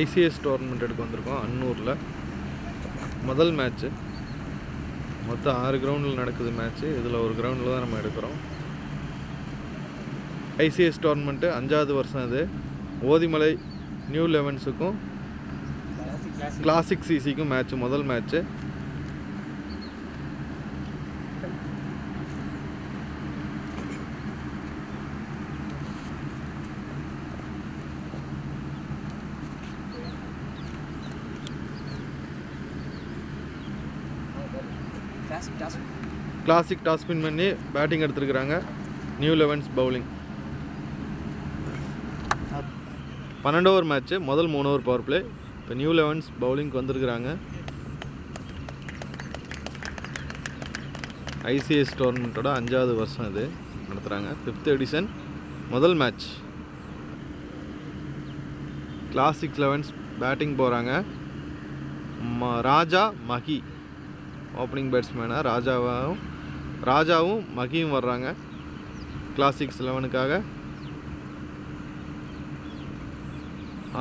ICS tournament எடுக்க வந்திருக்கோம் அன்னூரில். முதல் மேட்ச்சு. மொத்தம் 6 கிரவுண்டில் நடக்குது மேட்ச்சு. இதில் ஒரு கிரவுண்டில் தான் நம்ம எடுக்கிறோம். ஐசிஎஸ் டோர்னமெண்ட்டு 5வது வருஷம் இது. ஓதிமலை நியூ லெவன்ஸுக்கும் கிளாசிக் சிசிக்கும் மேட்ச்சு, முதல் மேட்ச்சு. கிளாசிக் டாஸ் ஸ்பின் பண்ணி பேட்டிங் எடுத்துருக்குறாங்க. New Elevens bowling. 12 over match. முதல் 3 ஓவர் பவர் பிளே. இப்போ நியூ லெவன்ஸ் பவுலிங்க்கு வந்திருக்கிறாங்க. ஐசிஎஸ் டோர்னமெண்ட்டோட 5வது வருஷம் இது நடத்துகிறாங்க. 5th edition. முதல் மேட்ச். கிளாசிக் லெவன்ஸ் பேட்டிங் போகிறாங்க. ராஜா மகி ஓப்பனிங் பேட்ஸ்மேனாக ராஜாவும் மகியும் வர்றாங்க கிளாசிக்ஸ் 11க்காக.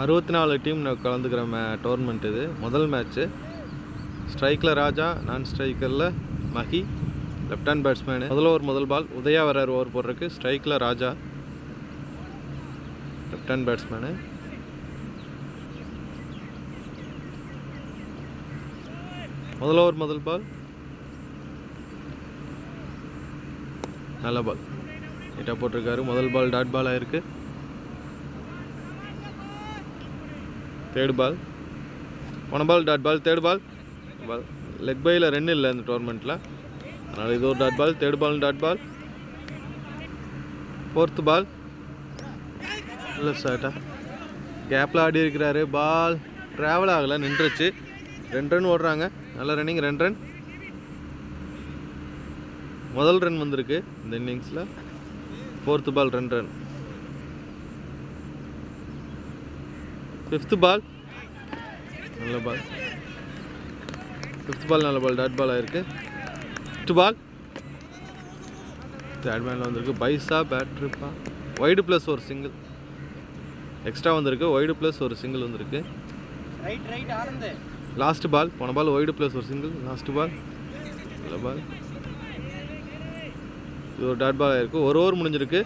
64 டீம் கலந்துக்கிற டோர்னமெண்ட் இது. முதல் மேட்ச்சு. ஸ்ட்ரைக்கில் ராஜா, நான் ஸ்ட்ரைக்கரில் மகி, லெஃப்ட் ஹேண்ட் பேட்ஸ்மேனு. முதல் ஓவர் முதல் பால். உதயா வர்றார் ஓவர் போடுறதுக்கு. ஸ்ட்ரைக்கில் ராஜா, லெஃப்ட் ஹேண்ட் பேட்ஸ்மேனு. முதல் ஓவர் முதல் பால். நல்ல பால் நீட்டாக போட்டிருக்காரு. முதல் பால் டாட் பால் ஆயிருக்கு. Third ball. போன ball dot ball. Third ball leg பையில் ரன் இல்லை இந்த டோர்னமெண்ட்டில், அதனால் இது ஒரு dot ball. Third ball dot ball. Fourth ball. இல்லை சாட்டா கேப்பில் ஆடி இருக்கிறாரு. பால் ட்ராவல் ஆகலை, நின்றுச்சு. 2 ரன் ஓடுறாங்க. நல்ல ரன்னிங். 2 ரன். முதல் ரன் வந்திருக்கு இந்த இன்னிங்ஸில். 4th பால் 2 ரன். 5th பால். நல்ல பால். 5th பால் நல்ல பால். டாட் பால் ஆயிருக்கு. 5th பால் தேர்ட் மேனில் வந்திருக்கு. பைஸா பேட்ரிப்பா. வைடு ப்ளஸ் ஒரு சிங்கிள் எக்ஸ்ட்ரா வந்திருக்கு. வைடு ப்ளஸ் ஒரு சிங்கிள் வந்திருக்கு. Last ball. போன பால் வைடு ப்ளஸ் ஒரு சிங்கிள். லாஸ்ட் பால் நல்ல பால். இது ஒரு டாட் பால் ஆயிருக்கு. ஒரு ஓவர் முடிஞ்சிருக்கு.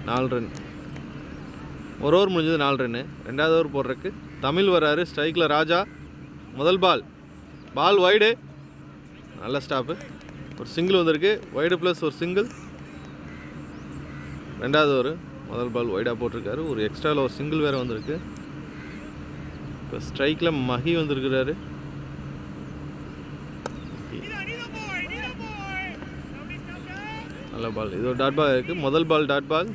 4 ரன். ஒரு ஓவர் முடிஞ்சது 4 ரன்னு. 2வது ஓவர் போடுறதுக்கு தமிழ் வர்றாரு. ஸ்ட்ரைக்கில் ராஜா. முதல் பால் வைடு. நல்ல ஸ்டாப்பு. ஒரு சிங்கிள் வந்திருக்கு. வைடு ப்ளஸ் ஒரு சிங்கிள். 2வது ஓவர் முதல் பால் வைடாக போட்டிருக்காரு. ஒரு எக்ஸ்ட்ராவில் ஒரு சிங்கிள் வேறு வந்திருக்கு. இப்போ ஸ்ட்ரைக்கில் மகி வந்திருக்கிறாரு. நல்ல பால். இது ஒரு டாட் பால் இருக்குது. முதல் பால் டாட் பால்.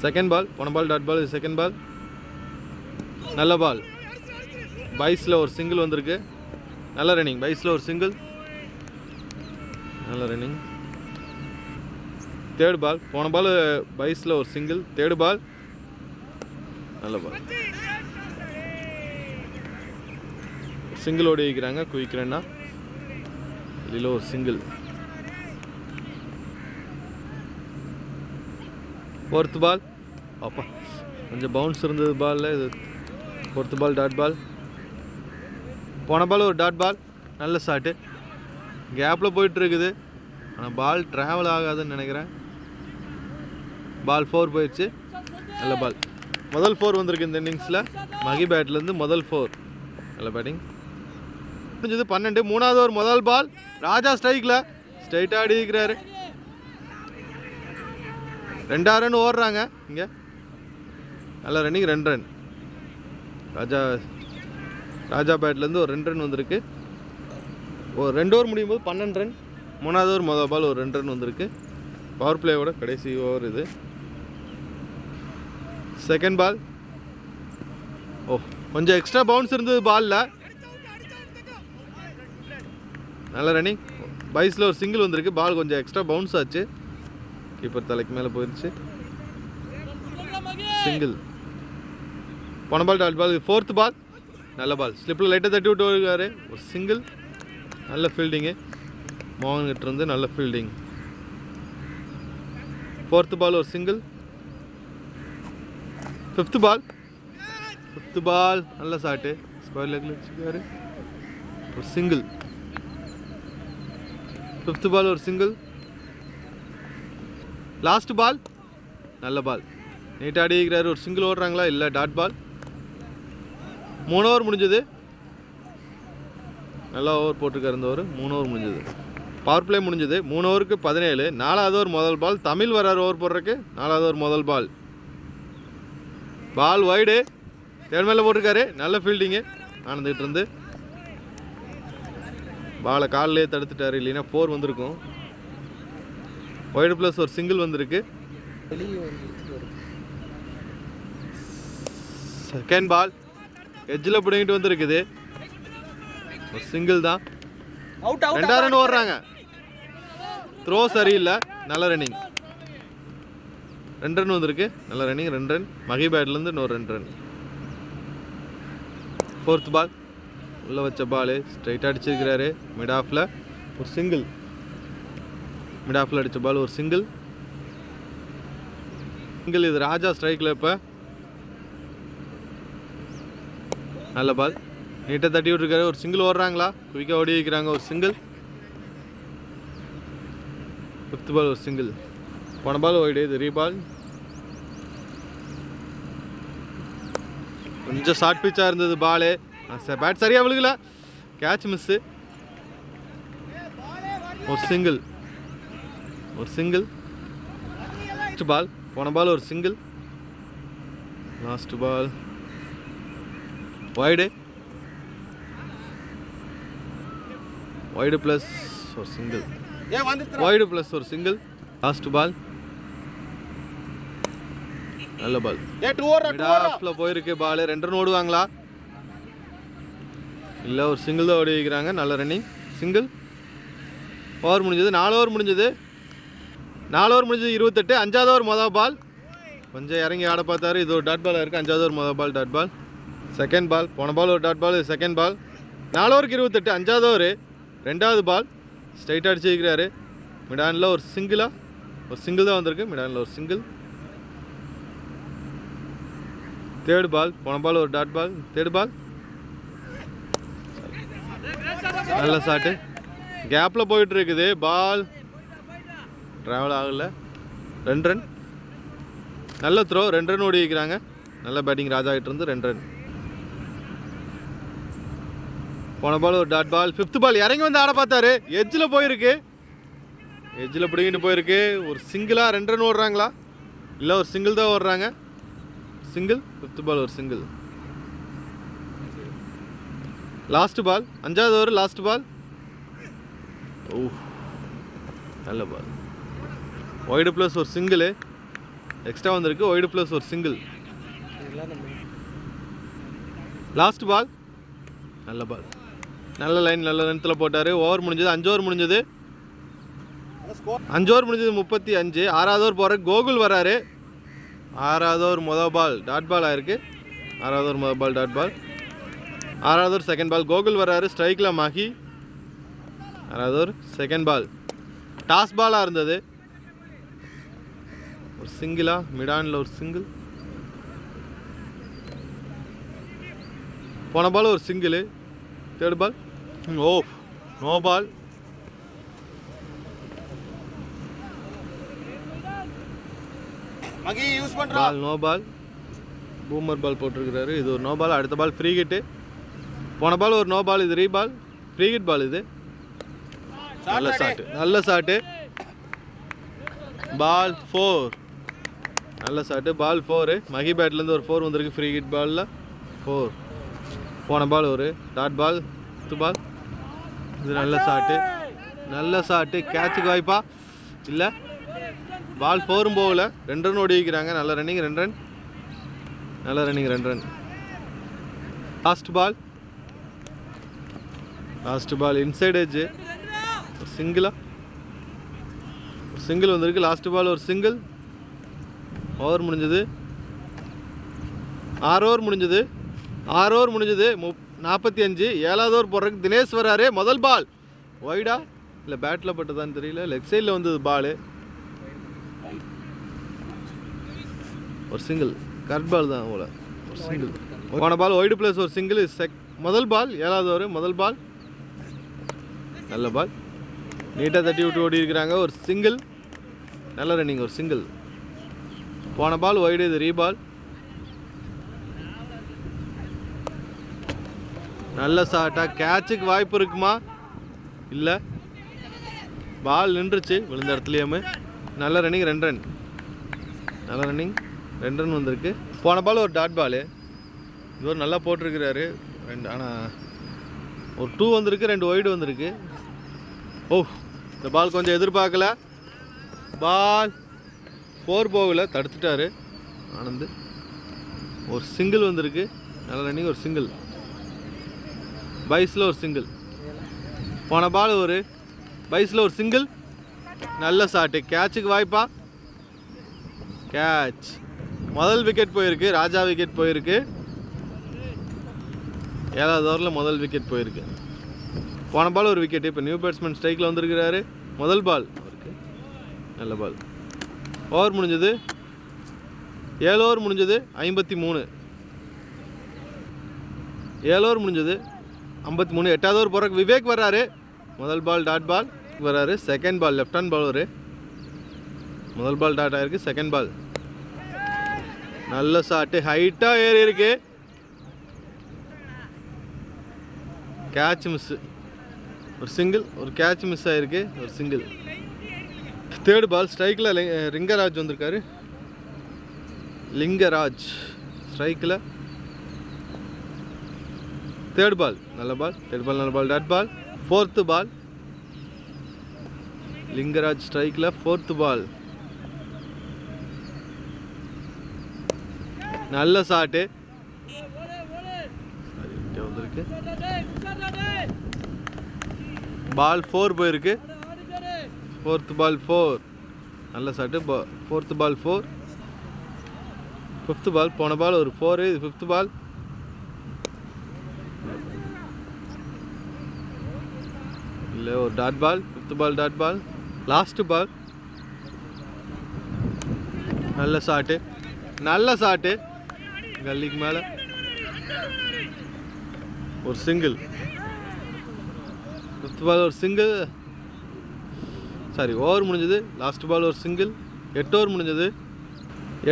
செகண்ட் பால். போன பால் டாட் பால். இது செகண்ட் பால். நல்ல பால். பைஸில் ஒரு சிங்கிள் வந்திருக்கு. நல்ல ரன்னிங். பைஸில் ஒரு சிங்கிள். நல்ல ரன்னிங். Third ball. போன பால் பைஸில் ஒரு சிங்கிள். தேர்ட் பால் நல்ல பால். சிங்கிள் ஓடி வைக்கிறாங்க. குயிக் ரன்னா. இதில் ஒரு சிங்கிள். 4th பால். அப்பா கொஞ்சம் பவுன்ஸ் இருந்தது பாலில். இது 4th பால் டாட் பால். போன பால் ஒரு டாட் பால். நல்ல ஷாட்டு. கேப்பில் போயிட்டுருக்குது, ஆனால் பால் ட்ராவல் ஆகாதுன்னு நினைக்கிறேன். பால் 4 போயிடுச்சு. நல்ல பால். முதல் 4 வந்திருக்கு இந்த இன்னிங்ஸில். மகி பேட்லேருந்து முதல் 4. நல்ல பேட்டிங். முடிஞ்சது 12. 3வது ஓவர் முதல் பால். ராஜா ஸ்ட்ரைக்கில் ஸ்ட்ரைட்டாக ஆடி இருக்கிறாரு. 2 ரன் ஓடுறாங்க இங்கே. நல்ல ரன்னிங். 2 ரன். ராஜா பேட்லேருந்து ஒரு 2 ரன் வந்திருக்கு. ஒரு 2 ஓவர் முடியும் போது 12 ரன். 3வது ஓவர் முதல் பால் ஒரு 2 ரன் வந்திருக்கு. பவர் பிளேயோட கடைசி ஓவர் இது. Second ball. கொஞ்சம் எக்ஸ்ட்ரா பவுன்ஸ் இருந்தது பாலில். நல்ல ரன்னிங். பைஸில் ஒரு சிங்கிள் வந்திருக்கு. பால் கொஞ்சம் எக்ஸ்ட்ரா பவுன்ஸ் ஆச்சு. கீப்பர் தலைக்கு மேலே போயிடுச்சு. சிங்கிள். போன பால் டாட் பால். 4th ball. நல்ல பால். ஸ்லிப்பில் லைட்டாக தட்டி விட்டு வருவார். ஒரு சிங்கிள். நல்ல ஃபீல்டிங்கு. மோகன் கிட்ட இருந்து நல்ல ஃபீல்டிங். 4th பால் ஒரு சிங்கிள். ஃபிஃப்த் பால் நல்ல ஷாட்டு. ஸ்கொயர் லெக்கில் வச்சுக்காரு. ஒரு சிங்கிள். ஃபிஃப்த் பால் ஒரு சிங்கிள். லாஸ்ட் பால் நல்ல பால். நீட்டாக அடிக்கிறாரு. ஒரு சிங்கிள் ஓடுறாங்களா? இல்லை, டாட் பால். 3 ஓவர் முடிஞ்சது. நல்லா ஓவர் போட்டிருக்காரு இந்த ஓவர். 3 ஓவர் முடிஞ்சது. பவர் பிளே முடிஞ்சது. 3 ஓவருக்கு 17. 4வது ஓவர் முதல் பால். தமிழ் வராரு ஓவர் போடுறதுக்கு. 4வது ஓவர் முதல் பால். பால் வைடு. தேர்ட் மேலே போட்டிருக்காரு. நல்ல ஃபீல்டிங்கு ஆனந்துகிட்டு இருந்து. பாலை காலிலே தடுத்துட்டாரு, இல்லைன்னா 4 வந்திருக்கும். வைடு ப்ளஸ் ஒரு சிங்கிள் வந்திருக்கு. செகண்ட் பால் எட்ஜில் பிடிங்கிட்டு வந்துருக்குது. ஒரு சிங்கிள் தான். 2 ரன் ஓடுறாங்க. த்ரோ சரியில்லை. நல்ல ரன்னிங். 2 ரன் வந்திருக்கு. நல்ல ரன்னிங். 2 ரன். மகி பேட்லேருந்து இன்னொரு 2 ரன். ஃபோர்த் பால் உள்ளே வச்ச பால் ஸ்ட்ரைட்டாக அடிச்சிருக்கிறாரு. மிட் ஆஃபில் ஒரு சிங்கிள். மிட் ஆஃபில் அடித்த பால் ஒரு சிங்கிள். இது ராஜா ஸ்ட்ரைக்கில். இப்போ நல்ல பால். நீட்டாக தட்டி விட்டுருக்காரு. ஒரு சிங்கிள் ஓடுறாங்களா? குயிக்காக ஓடி வைக்கிறாங்க. ஒரு சிங்கிள். ஃபிஃப்த் பால் ஒரு சிங்கிள். போன பால் ஓடி. இது ரீபால். கொஞ்சம் ஷார்ட் பிச்சாக இருந்தது பாலு. பேட் சரியாக விழுகல. Catch miss. ஒரு சிங்கிள். Last ball. போன பால் ஒரு single. Last ball wide. Wide plus ஒரு சிங்கிள். லாஸ்ட் பால் நல்ல பால். போயிருக்கு பால். 2 ரன் ஓடுவாங்களா? இல்லை, ஒரு சிங்கிள் தான் ஓடி வைக்கிறாங்க. நல்ல ரன்னிங். சிங்கிள். ஓவர் முடிஞ்சது. 4 ஓவர் முடிஞ்சது. 28. 5வது ஓவர் மொதல் பால். கொஞ்சம் இறங்கி ஆட பார்த்தாரு. இது ஒரு டாட் பாலாக இருக்குது. 5வது ஓவர் மொதல் பால் டாட் பால். செகண்ட் பால். போன பால் ஒரு டாட் பால். இது செகண்ட் பால். 4 ஓவருக்கு 28. 5வது ஓவர் 2வது பால். ஸ்ட்ரைட்டாக அடிச்சு வைக்கிறாரு. மிடானில் ஒரு சிங்கிள் தான் வந்திருக்கு. மிடானில் ஒரு சிங்கிள். Third ball. போன பால் ஒரு டாட் பால். தேர்ட் பால் நல்ல ஷாட்டு. கேப்பில் போயிட்டு இருக்குது. பால் ட்ராவல் ஆகலை. 2 ரன். நல்ல த்ரோ. 2 ரன் ஓடி வைக்கிறாங்க. நல்ல பேட்டிங் ராஜா கிட்ட இருந்து. 2 ரன். போன பால் ஒரு டாட் பால். ஃபிஃப்த் பால் இறங்கி வந்து ஆட பார்த்தாரு. எட்ஜில் போயிருக்கு. எட்ஜில் பிடிங்கிட்டு போயிருக்கு. ஒரு சிங்கிளாக 2 ரன் ஓடுறாங்களா? இல்லை, ஒரு சிங்கிள் தான் ஓடுறாங்க. சிங்கிள். ஃபிஃப்த் பால் ஒரு சிங்கிள். லாஸ்ட் பால். 5வது ஓவர் லாஸ்ட் பால். ஓ, நல்ல பால். வைடு ப்ளஸ் ஒரு சிங்கிள் எக்ஸ்ட்ரா வந்திருக்கு. வைடு ப்ளஸ் ஒரு சிங்கிள். லாஸ்ட் பால் நல்ல பால். நல்ல லைன். நல்ல லென்த்தில் போட்டார். ஓவர் முடிஞ்சது. 5 ஓவர் முடிஞ்சது. 35. 6வது ஓவர் போகிற கோகுல் வராரு. 6வது ஓவர் மொதல் பால் டாட் பால் ஆயிருக்கு. 6வது ஓவர் மொதல் பால் டாட் பால். 6வது ஓவர் செகண்ட் பால். கோகுல் வராரு. ஸ்ட்ரைக்கில் மகி. 6வது ஓவர் செகண்ட் பால். டாஸ் பாலாக இருந்தது. ஒரு சிங்கிளா? மிடானில் ஒரு சிங்கிள். போன பால் ஒரு சிங்கிள். தேர்ட் பால் ஓ, no ball. Ball no ball. Beamer ball போட்டிருக்கிறாரு. இது ஒரு நோ பால். அடுத்த பால் ஃப்ரீ ஹிட்டு. போன பால் ஒரு நோ பால். இது ரீபால். ஃப்ரீ ஹிட் பால். இது நல்ல ஷாட்டு. பால் 4. நல்ல ஷாட்டு. பால் 4. மகி பேட்லேருந்து ஒரு 4 வந்திருக்கு. ஃப்ரீ ஹிட் பாலில் 4. போன பால் ஒரு டாட் பால். ஃபிஃப்த் பால். இது நல்ல ஷாட்டு. கேட்சுக்கு வாய்ப்பா? இல்லை. பால் 4ம் போகல. 2 ரன் ஓடி வைக்கிறாங்க. நல்ல ரன்னிங். 2 ரன். நல்ல run. Last ball inside edge. சிங்கிளா? சிங்கிள் வந்திருக்கு. லாஸ்ட் பால் ஒரு சிங்கிள். ஓவர் முடிஞ்சது. 6 ஓவர் முடிஞ்சது. 45. 7வது ஓவர் போடுறதுக்கு தினேஷ் வராரு. முதல் பால் வைடா? இல்லை, பேட்டில் பட்டதான்னு தெரியல. லெக் சைடில் வந்தது பால். ஒரு சிங்கிள். கரெக்ட் பால் தான் போல. ஒரு சிங்கிள். போன பால் ஒய்டு ப்ளஸ் ஒரு சிங்கிள். முதல் பால் 7வது ஓவர் முதல் பால். நல்ல பால். நீட்டாக தட்டி விட்டு ஓடி இருக்கிறாங்க. ஒரு சிங்கிள். நல்ல ரன்னிங். ஒரு சிங்கிள். போன பால் ஒய்டு, இது ரீபால். நல்ல ஷாட்டா. கேட்சுக்கு வாய்ப்பு இருக்குமா? இல்லை. பால் நின்றுச்சு விழுந்த இடத்துலையுமே. நல்ல ரன்னிங். 2 ரன். நல்ல ரன்னிங். 2 ரன் வந்திருக்கு. போன பால் ஒரு டாட் பாலு. இவர் நல்லா போட்டிருக்கிறாரு. ஆனால் ஒரு 2 வந்திருக்கு, 2 ஒய்டு வந்திருக்கு. ஓ, இந்த பால் கொஞ்சம் எதிர்பார்க்கல. பால் 4 போகல, தடுத்துட்டாரு ஆனந்த். ஒரு சிங்கிள் வந்திருக்கு. நல்ல ரன்னிங். ஒரு சிங்கிள். பைஸில் ஒரு சிங்கிள். போன பால் ஒரு பைஸில் ஒரு சிங்கிள். நல்ல ஷாட்டு. கேட்சுக்கு வாய்ப்பா? கேட்ச். முதல் விக்கெட் போயிருக்கு. ராஜா விக்கெட் போயிருக்கு. 7வது ஓவரில் முதல் விக்கெட் போயிருக்கு. போன பால் ஒரு விக்கெட்டு. இப்போ நியூ பேட்ஸ்மேன் ஸ்ட்ரைக்கில் வந்திருக்கிறாரு. முதல் பால் அவருக்கு. நல்ல பால். ஓவர் முடிஞ்சது. 7 ஓவர் முடிஞ்சது. 53. 7 ஓவர் முடிஞ்சது. 53. 8வது ஓவர் போகிறக்கு விவேக் வர்றாரு. முதல் பால் டாட் பால் வர்றாரு. Second ball left hand bowler. முதல் பால் டாட் ஆகிருக்கு. Second ball. நல்ல ஷாட்டு. ஹைட்டாக ஏறி இருக்கு. Catch miss. ஒரு சிங்கிள். ஒரு கேட்ச் மிஸ் ஆகிருக்கு. ஒரு சிங்கிள். தேர்ட் பால். ஸ்ட்ரைக்கில் லிங்கராஜ் வந்திருக்காரு. லிங்கராஜ் ஸ்ட்ரைக்கில். Third ball. நல்ல பால். தேர்ட் பால் நல்ல பால். டாட் பால். 4th பால். லிங்கராஜ் ஸ்ட்ரைக்கில். 4th ball. நல்ல ஷாட்டு. வந்திருக்கு. பால் 4 போயிருக்கு. 4th பால் 4. நல்ல ஷாட்டு. 4th பால் 4. 5th பால். போன பால் ஒரு 4. இது 5th பால். இல்லை, ஒரு dot ball. 5th ball dot ball. Last ball. நல்ல ஷாட்டு. நல்ல ஷாட்டு. கல்லிக்கு மேலே ஒரு சிங்கிள். 5th பால் ஒரு சிங்கிள். சாரி, ஓவர் முடிஞ்சது. லாஸ்ட் பால் ஒரு சிங்கிள். 8 ஓவர் முடிஞ்சது.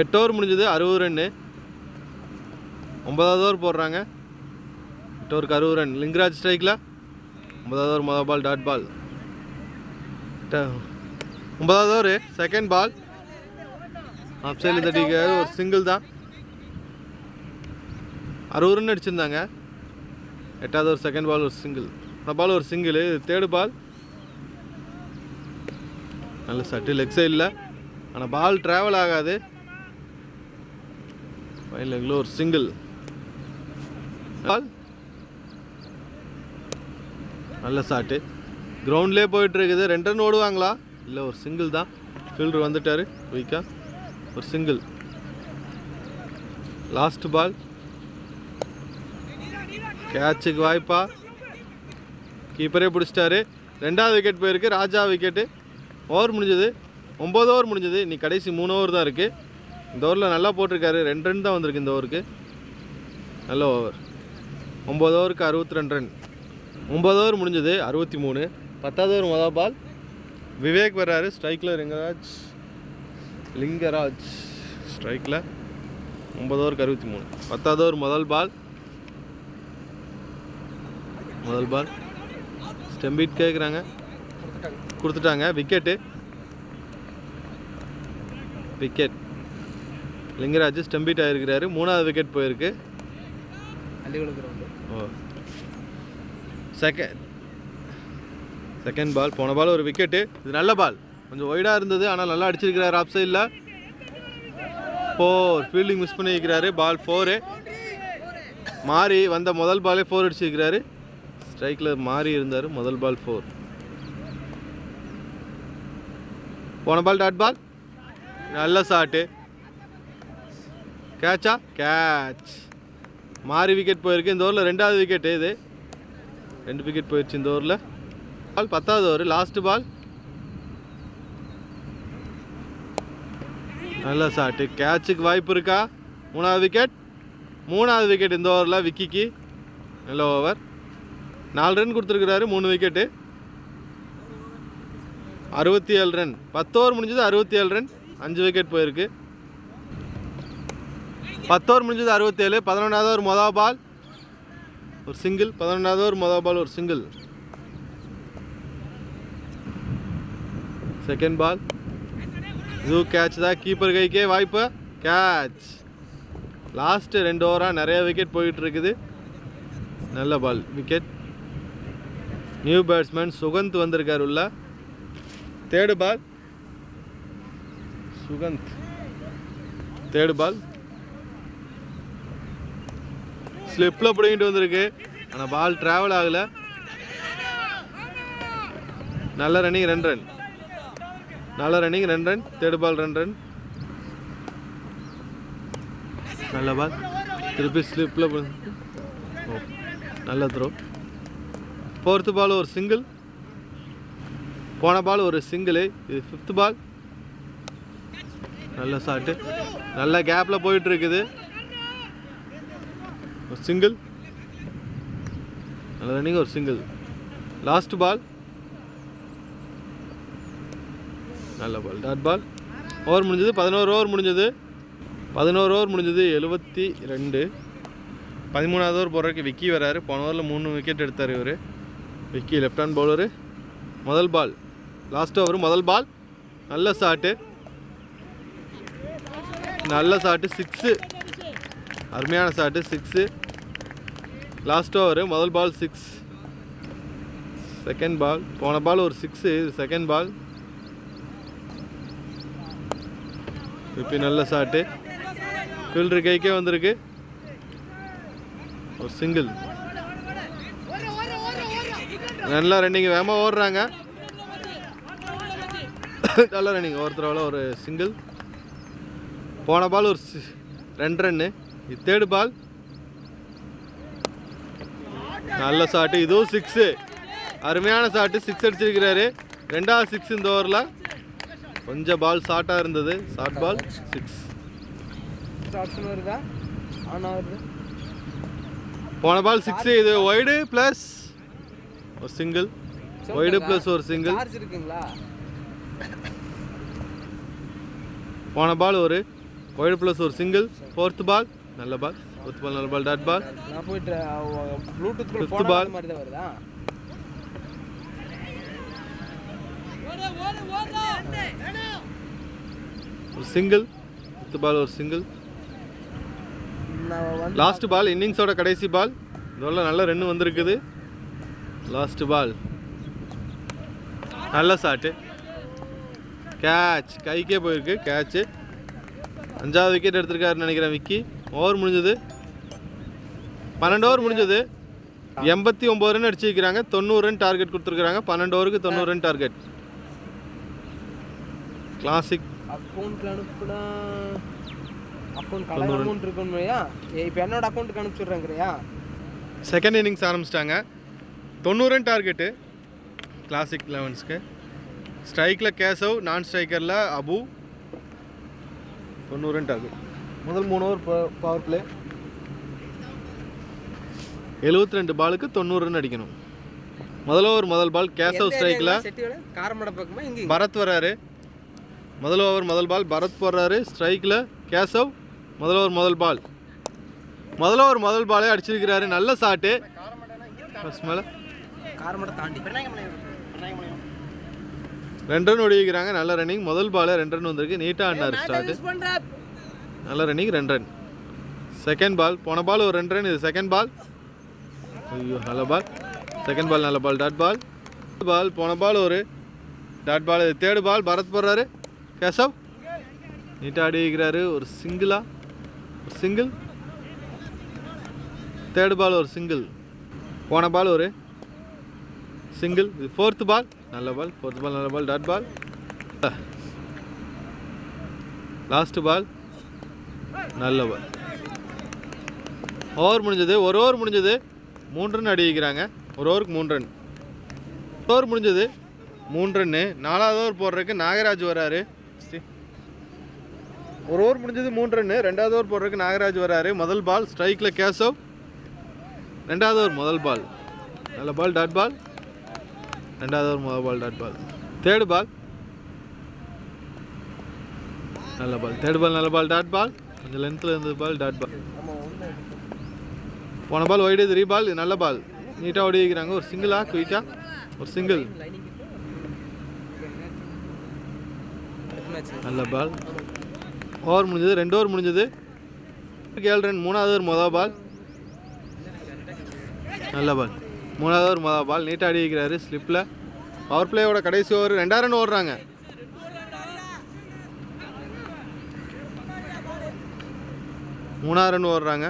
8 ஓவர் முடிஞ்சது. 60 ரன்னு. 9வது ஓவர் போடுறாங்க. 8 ஓவருக்கு 60 ரன். லிங்கராஜ் ஸ்ட்ரைக்கில். 9வது ஓவர் முதல் பால் டாட் பால். 9வது ஓவர் செகண்ட் பால். ஆஃப் சைடில் தட்டிக்காரு. ஒரு சிங்கிள் தான். 60 ரன் அடிச்சிருந்தாங்க. 8வது ஓவர் செகண்ட் பால் ஒரு சிங்கிள். அந்த பால் ஒரு சிங்கிள். தேர்டு பால். நல்ல சட்டு. லெக் சைடில். ஆனால் பால் ட்ராவல் ஆகாது. ஃபைன் லெக்கில் ஒரு சிங்கிள். பால் நல்ல ஷாட்டு. கிரவுண்ட்லேயே போயிட்டுருக்குது. 2 ரன் ஓடுவாங்களா? இல்லை, ஒரு சிங்கிள் தான். ஃபீல்டர் வந்துட்டார் குயிக்காக. ஒரு சிங்கிள். லாஸ்ட் பால். கேட்சுக்கு வாய்ப்பா? கீப்பரே பிடிச்சிட்டாரு. 2வது விக்கெட் போயிருக்கு. ராஜா விக்கெட்டு. ஓவர் முடிஞ்சது. 9 ஓவர் முடிஞ்சது. இன்னைக்கு கடைசி 3 ஓவர் தான் இருக்குது. இந்த ஓவரில் நல்லா போட்டிருக்காரு. 2 ரன் தான் வந்திருக்கு இந்த ஓவருக்கு. நல்ல ஓவர். 9 ஓவருக்கு 62 ரன். 9 ஓவர் முடிஞ்சது. 63. 10வது ஓவர் முதல் பால். விவேக் வர்றாரு. ஸ்ட்ரைக்கில் லிங்கராஜ் ஸ்ட்ரைக்கில். 9 ஓவருக்கு 63. 10வது ஓவர் முதல் பால். ஸ்டெம்பிட் கேட்குறாங்க. கொடுத்துட்டாங்க. விக்கெட்டு. லிங்கராஜ் ஸ்டெம்பிட் ஆகிருக்கிறாரு. 3வது விக்கெட் போயிருக்கு. ஓ, செகண்ட் பால். போன பால் ஒரு விக்கெட்டு. இது நல்ல பால். கொஞ்சம் ஒய்டாக இருந்தது, ஆனால் நல்லா அடிச்சிருக்கிறாரு. ஆஃப் சைடில் 4. ஃபீல்டிங் மிஸ் பண்ணியிருக்கிறாரு. பால் 4. மாறி வந்த முதல் பாலே 4 அடிச்சிருக்கிறாரு. ஸ்ட்ரைக்கில் மாறி இருந்தார். முதல் பால் 4. போன பால் டாட் பால். நல்ல ஷாட்டு. கேட்சா? கேட்ச். மாறி விக்கெட் போயிருக்கு. இந்த ஓவரில் 2வது விக்கெட்டு. இது 2 விக்கெட் போயிடுச்சு இந்த ஓவரில். பால் 10வது ஓவர். Last ball. நல்ல ஷாட்டு. கேட்சுக்கு வாய்ப்பு இருக்கா? மூணாவது விக்கெட் இந்த ஓவரில் விக்கிக்கு. நல்ல ஓவர். 4 ரன் கொடுத்துருக்குறாரு, 3 விக்கெட்டு. 67 ரன். 10 ஓவர் முடிஞ்சது, 67 ரன், 5 விக்கெட் போயிருக்கு. 10 ஓவர் முடிஞ்சது 67. 11வது ஓவர் மொதல் பால் ஒரு சிங்கிள். 11வது ஓவர் மொதல் பால் ஒரு சிங்கிள். செகண்ட் பால் ஜூ கேட்ச் தான். கீப்பர் கைக்கே வாய்ப்பு. கேட்ச். லாஸ்ட்டு 2 ஓவராக நிறைய விக்கெட் போயிட்டு இருக்குது. நல்ல ball, wicket. New batsman Sukanth வந்திருக்கார் உள்ள. Third ball Sukanth. Third ball ஸ்லிப்பில் பிடிங்கிட்டு வந்திருக்கு, ஆனால் பால் ட்ராவல் ஆகலை. நல்ல ரன்னிங், 2 ரன். நல்ல running, 2 run. Third ball 2 run. நல்ல பால், திருப்பி ஸ்லிப்பில் நல்ல த்ரோ. 4th பால் ஒரு சிங்கிள். போன பால் ஒரு சிங்கிள். இது 5th பால். நல்ல ஷாட்டு, நல்ல கேப்பில் போயிட்டு இருக்குது. ஒரு சிங்கிள். நல்ல ரன்னிங், ஒரு சிங்கிள். லாஸ்ட் பால் நல்ல பால், டாட் பால். ஓவர் முடிஞ்சது 11 ஓவர் முடிஞ்சது. 11 ஓவர் முடிஞ்சது 72. 13வது ஓவர் போடுறதுக்கு விக்கி வராரு. போன ஓவரில் 3 விக்கெட் எடுத்தார் இவர். Vicky left hand bowler. முதல் பால் லாஸ்ட் ஓவர் முதல் பால். நல்ல ஷாட்டு, நல்ல ஷாட்டு, 6. அருமையான ஷாட்டு, 6. லாஸ்ட் ஓவர் முதல் பால் 6. செகண்ட் பால் போன பால் ஒரு 6. இது செகண்ட் பால். இப்போ நல்ல ஷாட்டு, ஃபீல்டர் கைக்கே வந்திருக்கு. ஒரு சிங்கிள். நல்லா ரன்னிங், வேகமாக ஓடுறாங்க. நல்ல ரன்னிங், ஒருத்தரால் ஒரு சிங்கிள். போன பால் ஒரு 2 ரன்னு. இது தேர்டு பால். நல்ல ஷாட்டு, இதுவும் 6. அருமையான ஷாட்டு, 6 அடிச்சிருக்கிறாரு. 2வது 6 இந்த ஓவரில். கொஞ்சம் பால் ஷார்ட்டாக இருந்தது. Short ball 6. போன பால் 6. இது ஒய்டு ப்ளஸ் ஒரு சிங்கிள். ஒய்டு ப்ளஸ் ஒரு சிங்கிள். போன பால் ஒரு ஒய்டு ப்ளஸ் ஒரு சிங்கிள். 4th பால் நல்ல பால். 4th பால் நல்ல பால், டாட் பால். 5th பால் ஒரு சிங்கிள். 5th பால் ஒரு சிங்கிள். லாஸ்ட் பால் இன்னிங்ஸோட கடைசி பால். இதோட நல்ல ரன் வந்திருக்குது. லாஸ்ட் பால் நல்ல ஷாட்டு, கேட்ச், கைக்கே போயிருக்கு கேட்ச்சு. 5வது விக்கெட் எடுத்திருக்காருன்னு நினைக்கிறேன் விக்கி. ஓவர் முடிஞ்சது 12 ஓவர் முடிஞ்சது. 89 ரன் அடிச்சிருக்கிறாங்க. 90 ரன் டார்கெட் கொடுத்துருக்குறாங்க. 12 ஓவருக்கு 90 ரன் டார்கெட். கிளாசிக் அக்கௌண்ட்ல அனுப்புனா அக்கௌண்ட் இருக்குன்னுயா. இப்போ என்னோட அக்கௌண்ட்டுக்கு அனுப்பிச்சுடுறேங்கறியா. செகண்ட் இன்னிங்ஸ் ஆரம்பிச்சிட்டாங்க. 90 ரன் டார்கெட்டு கிளாசிக் 11ஸ்க்கு. ஸ்ட்ரைக்கில் கேசவ், நான் ஸ்ட்ரைக்கரில் அபு. 90 run target. முதல் 3 ஓவர் பவர் பிளே. 72 பாலுக்கு 90 ரன் அடிக்கணும். முதல் ஓவர் முதல் பால் கேசவ் ஸ்ட்ரைக்கில். பரத் வராரு. முதல் ஓவர் முதல் பால் பரத் போடுறாரு. ஸ்ட்ரைக்கில் கேசவ். முதல் ஓவர் முதல் பால். முதல் ஓவர் முதல் பாலே அடிச்சிருக்கிறாரு. நல்ல ஷாட்டு. ஃபர்ஸ்ட் மேலே 2 ரன் ஓடிக்கிறாங்க. நல்ல ரன்னிங். முதல் பாலே 2 ரன் வந்திருக்கு. நீட்டாக ஆடினார் ஸ்டார்ட்டு. நல்ல ரன்னிங், 2 ரன். செகண்ட் பால் போன பால் ஒரு 2 ரன். இது செகண்ட் பால். ஐயோ நல்ல பால். செகண்ட் பால் நல்ல பால், டாட் பால். பால் போன பால் ஒரு டாட் பால். இது தேர்டு பால். பரத் போடுறாரு. கேசவ் நீட்டாக ஆடி வைக்கிறாரு. ஒரு சிங்கிளா, ஒரு சிங்கிள். தேர்டு பால் ஒரு சிங்கிள். போன பால் ஒரு சிங்கிள். இது 4th பால் நல்ல பால். 4th பால் நல்ல பால், டாட் பால். லாஸ்ட் பால் நல்ல பால். ஓவர் முடிஞ்சது. ஒரு ஓவர் முடிஞ்சது. 3 ரன் அடி வைக்கிறாங்க. ஒரு ஓவருக்கு 3 ரன். ஓவர் முடிஞ்சது 3 ரன்னு. 4வது ஓவர் போடுறதுக்கு நாகராஜ் வராரு. ஒரு ஓவர் முடிஞ்சது 3 ரன்னு. ரெண்டாவது ஓவர் போடுறதுக்கு நாகராஜ் வராரு. முதல் பால் ஸ்ட்ரைக்கில் கேசவ். ரெண்டாவது ஓவர் முதல் பால் நல்ல பால், டாட் பால். ரெண்டாவது ஓவர் முதல் பால், டாட் பால். தேர்டு பால் நல்ல பால், தேர்ட் பால் நல்ல பால், டாட் பால். கொஞ்சம் லென்த்தில் இருந்தது பால், டாட் பால். போன பால் ஒய்டு, 3 பால். இது நல்ல பால், நீட்டாக ஓடி வைக்கிறாங்க. ஒரு சிங்கிளா குயிக்காக ஒரு சிங்கிள், நல்ல பால். ஓவர் முடிஞ்சது, 2 ஓவர் முடிஞ்சது. 7 ரன். மூணாவது ஓவர் மொதல் பால் நல்ல பால், மூணாவது ஓவர் மொதல் பால். நீட்டாக ஆடி வைக்கிறாரு ஸ்லிப்பில். பவர் பிளேயோட கடைசி ஓவர் 2 ரன் ஓடுறாங்க. மூணாவது ரன் ஓடுறாங்க.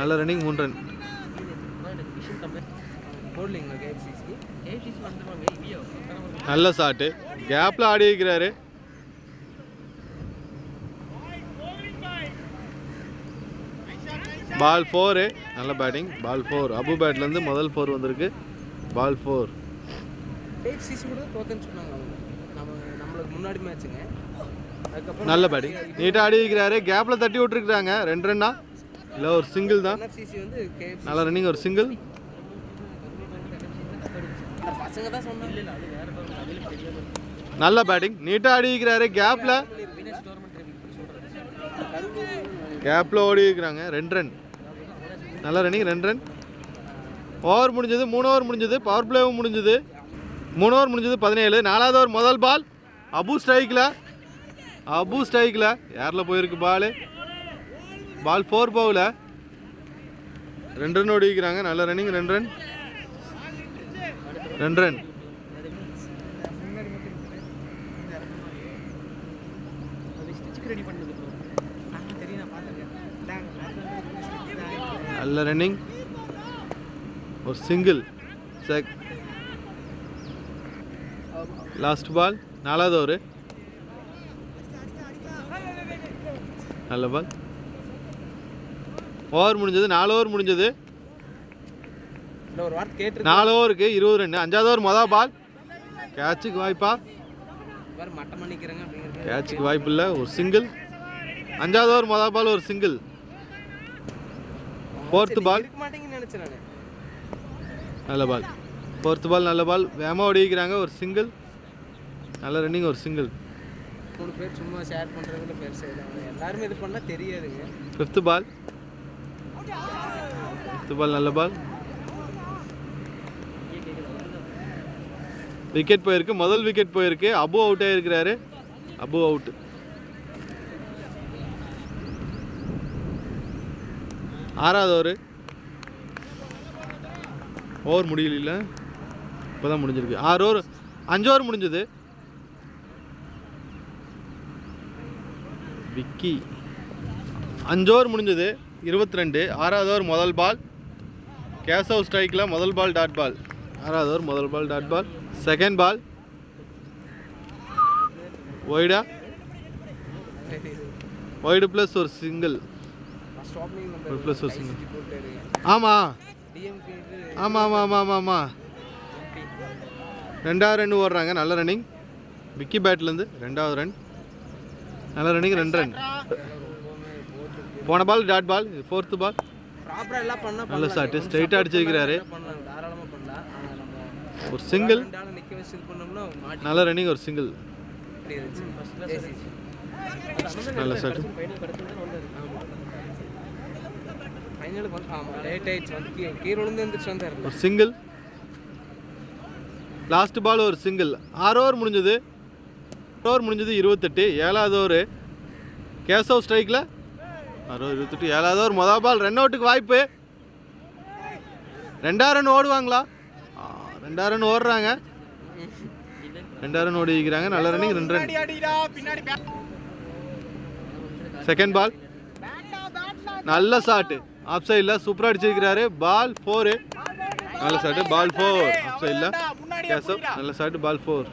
நல்ல ரன்னிங், 3 ரன். நல்ல ஷாட்டு, கேப்பில் ஆடி வைக்கிறாரு. பால் 4. நல்ல பேட்டிங், பால் 4. அபு பேட்லேருந்து முதல் 4 வந்திருக்கு. பால் 4. நல்ல பேட்டிங், நீட்டாக ஆடி வைக்கிறாரு. கேப்பில் தட்டி விட்டுருக்குறாங்க. 2 ரன்னா இல்லை, ஒரு சிங்கிள் தான். நல்ல ரன்னிங், ஒரு சிங்கிள். நல்ல பேட்டிங், நீட்டாக ஆடி வைக்கிறாரு. கேப்பில் ஓடி வைக்கிறாங்க. 2 ரன். நல்ல ரன்னிங், 2 ரன். ஓவர் முடிஞ்சது, 3 ஓவர் முடிஞ்சது. பவர் பிளேவும் முடிஞ்சது. 3 ஓவர் முடிஞ்சது, 17. நாலாவது ஓவர் முதல் பால் அபு ஸ்ட்ரைக்கில் யாரில் போயிருக்கு பால். பால் 4 போகல. 2 ரன் ஓடி வைக்கிறாங்க. நல்ல ரன்னிங், 2 ரன். 2 ரன். நல்ல ரன்னிங், ஒரு சிங்கிள். லாஸ்ட் பால், நாலாவது ஓவர். நல்ல பால். ஓவர் முடிஞ்சது, 4 ஓவர் முடிஞ்சது. 4 ஓவருக்கு 20 ரன். அஞ்சாவது ஓவர் மொதல் பால் கேட்சுக்கு வாய்ப்பா? கேட்சுக்கு வாய்ப்பு இல்லை, ஒரு சிங்கிள். அஞ்சாவது ஓவர் மொதல் பால் ஒரு சிங்கிள். 4th பால் நல்ல பால். 4th பால் நல்ல பால், வேகமாக ஓடி வைக்கிறாங்க. ஒரு சிங்கிள். நல்ல ரன்னிங், ஒரு சிங்கிள். 3 பேர் சும்மா ஷேர் பண்ணுறதுல பேர் செய்யலாம். எல்லாருமே இது பண்ணால் தெரியாதுங்க. 5th பால். 5th பால் நல்ல பால். விக்கெட் போயிருக்கு, முதல் விக்கெட் போயிருக்கு. அபு அவுட் ஆகிருக்கிறாரு. அபு அவுட். ஆறாவது ஓவர் முடியல, இப்போ தான் முடிஞ்சிருக்கு. 6 ஓவர், 5 ஓவர் முடிஞ்சது. விக்கி 5 ஓவர் முடிஞ்சது, 22. ஆறாவது ஓவர் முதல் பால் கேசவ் ஸ்ட்ரைக்கில் முதல் பால், டாட் பால். ஆறாவது ஓவர் முதல் ball, dot ball. Second ball ஒய்டா, ஒய்டு ப்ளஸ் ஒரு சிங்கிள். ப்ளஸ் ஒரு சிங்கிள். ஆமாம் ஆமாம் ஆமாம் ஆமாம் ஆமாம் ஆமாம். 2வது ரன் ஓடுறாங்க. நல்ல ரன்னிங் விக்கி பேட்லேருந்து. 2வது ரன் நல்ல ரன்னிங், 2 ரன். போன பால் டாட் பால். 4th ball. நல்ல ஷாட்டு, ஸ்ட்ரைட்டாக அடிச்சிருக்கிறாரு. ஒரு சிங்கிள். நல்ல ரன்னிங், ஒரு சிங்கிள். நல்ல ஷாட்டு. ஒரு சிங்கிள். லாஸ்ட் பால் ஒரு சிங்கிள். 6 ஓவர் முடிஞ்சது. 28. 7வது ஓவர் கேசவ் ஸ்ட்ரைக்கில் 28. 7வது ஓவர் மொதல் பால் ரன் அவுட்டுக்கு வாய்ப்பு. 2வது ரன் ஓடுவாங்களா? 2வது ரன் ஓடுறாங்க. 2வது ரன் ஓடி வைக்கிறாங்க. நல்ல ரன்னிங், 2 ரன். செகண்ட் பால் நல்ல ஷாட்டு, ஆஃப் சைடில் சூப்பராக அடிச்சிருக்கிறாரு. பால் 4. நல்ல ஷாட்டு, பால் 4. ஆஃப் சைடில் கேசவ் நல்ல ஷாட்டு, பால் 4.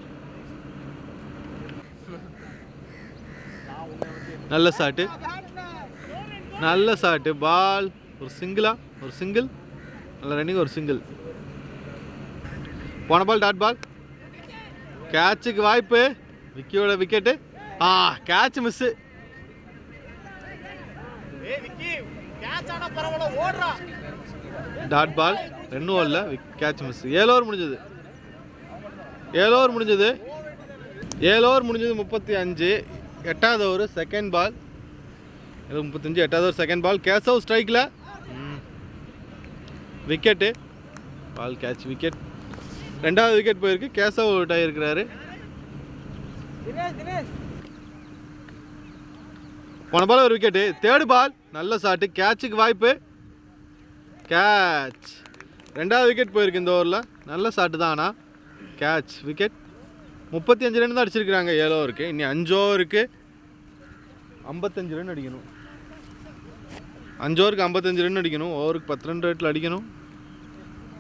நல்ல ஷாட்டு, நல்ல ஷாட்டு. பால் ஒரு சிங்கிளா, ஒரு சிங்கிள். நல்ல ரன்னிங், ஒரு சிங்கிள். போன பால் டாட் பால். கேட்சுக்கு வாய்ப்பு. விக்கியோட wicket. Catch miss. Dot ball 2 ஓவரில் கேட்ச் மிஸ். 7 ஓவர் முடிஞ்சது. 7 ஓவர் முடிஞ்சது. 7 ஓவர் முடிஞ்சது 35. 8வது ஓவர் செகண்ட் பால். 35 8வது ஓவர் செகண்ட் பால். கேசவ் ஸ்ட்ரைக்கில் விக்கெட்டு. Ball catch wicket. 2வது விக்கெட் போயிருக்கு. கேசவ் அவுட் ஆகியிருக்கிறாரு. போன பால் ஒரு விக்கெட்டு. 3rd பால் நல்ல ஷாட்டு. கேட்சுக்கு வாய்ப்பு. கேட்ச். 2வது விக்கெட் போயிருக்கு இந்த ஓவரில். நல்ல ஷாட்டு தான். ஆனால் கேட்ச் விக்கெட். 35 ரன் தான் அடிச்சிருக்கிறாங்க 7 ஓவருக்கு. இனி 5 ஓவருக்கு 55 ரன் அடிக்கணும். 5 ஓவருக்கு 55 ரன் அடிக்கணும். ஓவருக்கு 10 ரன் ரேட்டில் அடிக்கணும்.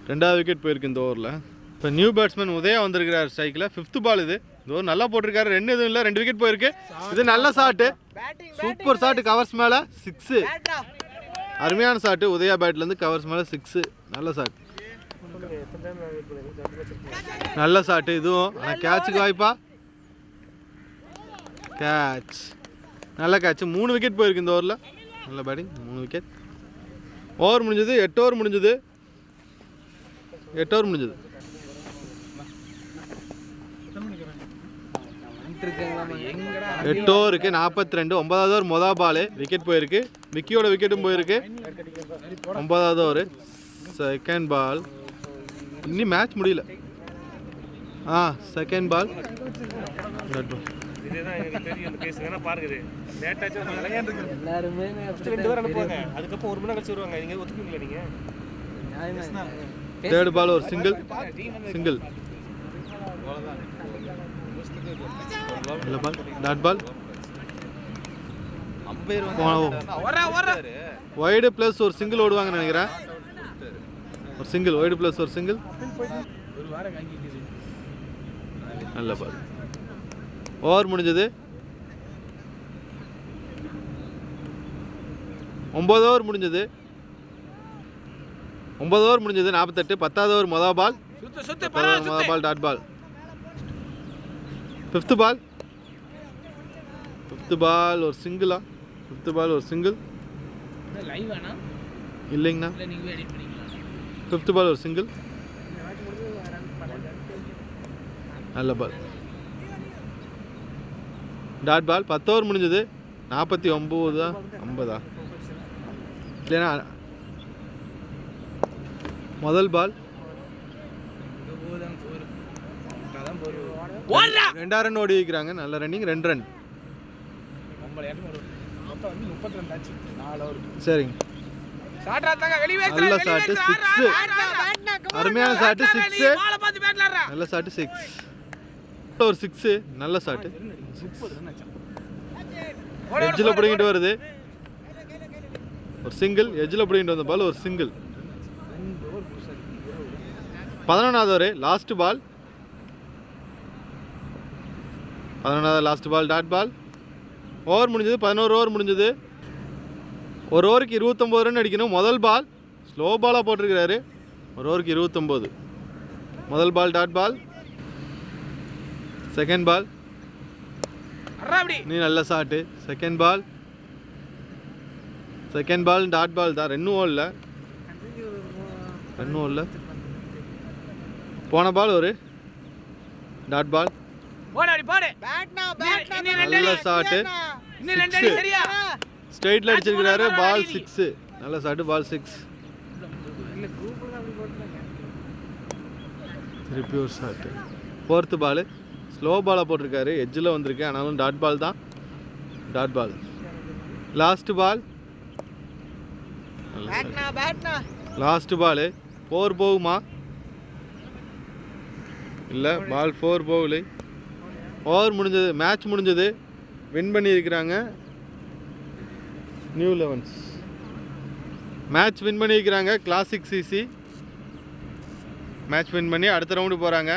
2வது விக்கெட் போயிருக்கு இந்த ஓவரில். இப்போ நியூ பேட்ஸ்மேன் உதயா வந்திருக்கிறார் ஸ்ட்ரைக்கில். 5th பால் இது. இந்த ஓவர் நல்லா போட்டிருக்காரு. 2 எதுவும் இல்லை. 2 விக்கெட் போயிருக்கு. இது நல்ல ஷாட்டு. Super shot. கவர்ஸ் மேலே 6. அருமையான ஷாட்டு. உதயா பேட்லேருந்து கவர்ஸ் மேலே 6. நல்ல ஷாட். நல்ல ஷாட்டு இதுவும். ஆனால் கேட்சுக்கு வாய்ப்பா. கேட்ச். நல்ல கேட்ச். 3 விக்கெட் போயிருக்கு இந்த ஓவரில். நல்ல பேட்டிங். 3 விக்கெட். ஓவர் முடிஞ்சது. 8 ஓவர் முடிஞ்சது. 8 ஓவர் முடிஞ்சது. 8 ஓவருக்கு 42. 9வது ஓவர் மொதல் பால் விக்கெட் போயிருக்கு. விக்கியோட விக்கெட்டும் போயிருக்கு. 9வது ஓவர் செகண்ட் பால். இன்னும் மேட்ச் முடியல. Second ball. தேர்ட் பால் ஒரு single. Dot ball. Wide plus ஒரு சிங்கிள் ஓடுவாங்கன்னு நினைக்கிறேன். ஒரு சிங்கிள். வைடு பிளஸ் ஒரு சிங்கிள். நல்ல பால். ஓவர் முடிஞ்சது. 9 ஓவர் முடிஞ்சது. 9 ஓவர் முடிஞ்சது. 48. 10வது ஓவர் மொதல் பால். மொதல் பால் டாட் பால். 5th பால். 5th பால் ஒரு சிங்கிளா? 5th பால் ஒரு சிங்கிள் இல்லைங்கண்ணா. 5th பால் ஒரு சிங்கிள். நல்ல பால். டாட் பால். 10 ஓவர் முடிஞ்சது. 49 50 இல்லைண்ணா. முதல் பால். 2 ரன் ஓடி வைக்கிறாங்க. நல்ல ரன்னிங். 2 ரன். சரிங்க. நல்ல ஷாட்டு. 6. அருமையான ஷாட்டு. 6. நல்ல ஷாட்டு. 6 ஒரு 6. நல்ல ஷாட்டு. எட்ஜில் பிடிங்கிட்டு வருது. ஒரு சிங்கிள். எட்ஜில் பிடிங்கிட்டு வந்த பால் ஒரு சிங்கிள். 11வது ஓவர் லாஸ்ட் பால். 11வது last ball dot ball. Over முடிஞ்சது. 11 ஓவர் முடிஞ்சது. ஒரு ஓவருக்கு 29 ரன் அடிக்கணும். முதல் பால் ஸ்லோ பாலாக போட்டிருக்கிறாரு. ஒரு ஓவருக்கு 29. முதல் ball dot ball. Second ball. நீ நல்ல shot. Second ball. Second ball dot ball தான். 2 ஓவரில். 2 ஓவரில் போன பால் ஒரு டாட் பால். நல்ல ஷாட்டு. ஸ்ட்ரைட்ல அடிச்சிருக்கிறாரு. பால் 6. நல்ல ஷாட்டு. பால் 6. திருப்பி ஒரு ஷாட்டு. 4th பால் ஸ்லோ பாலாக போட்டிருக்காரு. எட்ஜில் வந்திருக்கு. ஆனாலும் டாட் பால் தான். Dot ball. Last ball. Last ball 4 போகுமா? இல்லை. பால் 4 போகலை. ஓவர் முடிஞ்சது. மேட்ச் முடிஞ்சது. வின் பண்ணியிருக்கிறாங்க நியூ 11s. மேட்ச் வின் பண்ணியிருக்கிறாங்க கிளாசிக் சிசி. மேட்ச் வின் பண்ணி அடுத்த ரவுண்டு போகிறாங்க.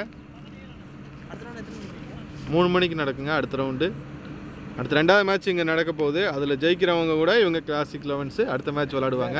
3 மணிக்கு நடக்குங்க அடுத்த ரவுண்டு. அடுத்த 2வது மேட்ச் இங்கே நடக்க போகுது. அதில் ஜெயிக்கிறவங்க கூட இவங்க கிளாசிக் 11s அடுத்த மேட்ச் விளாடுவாங்க.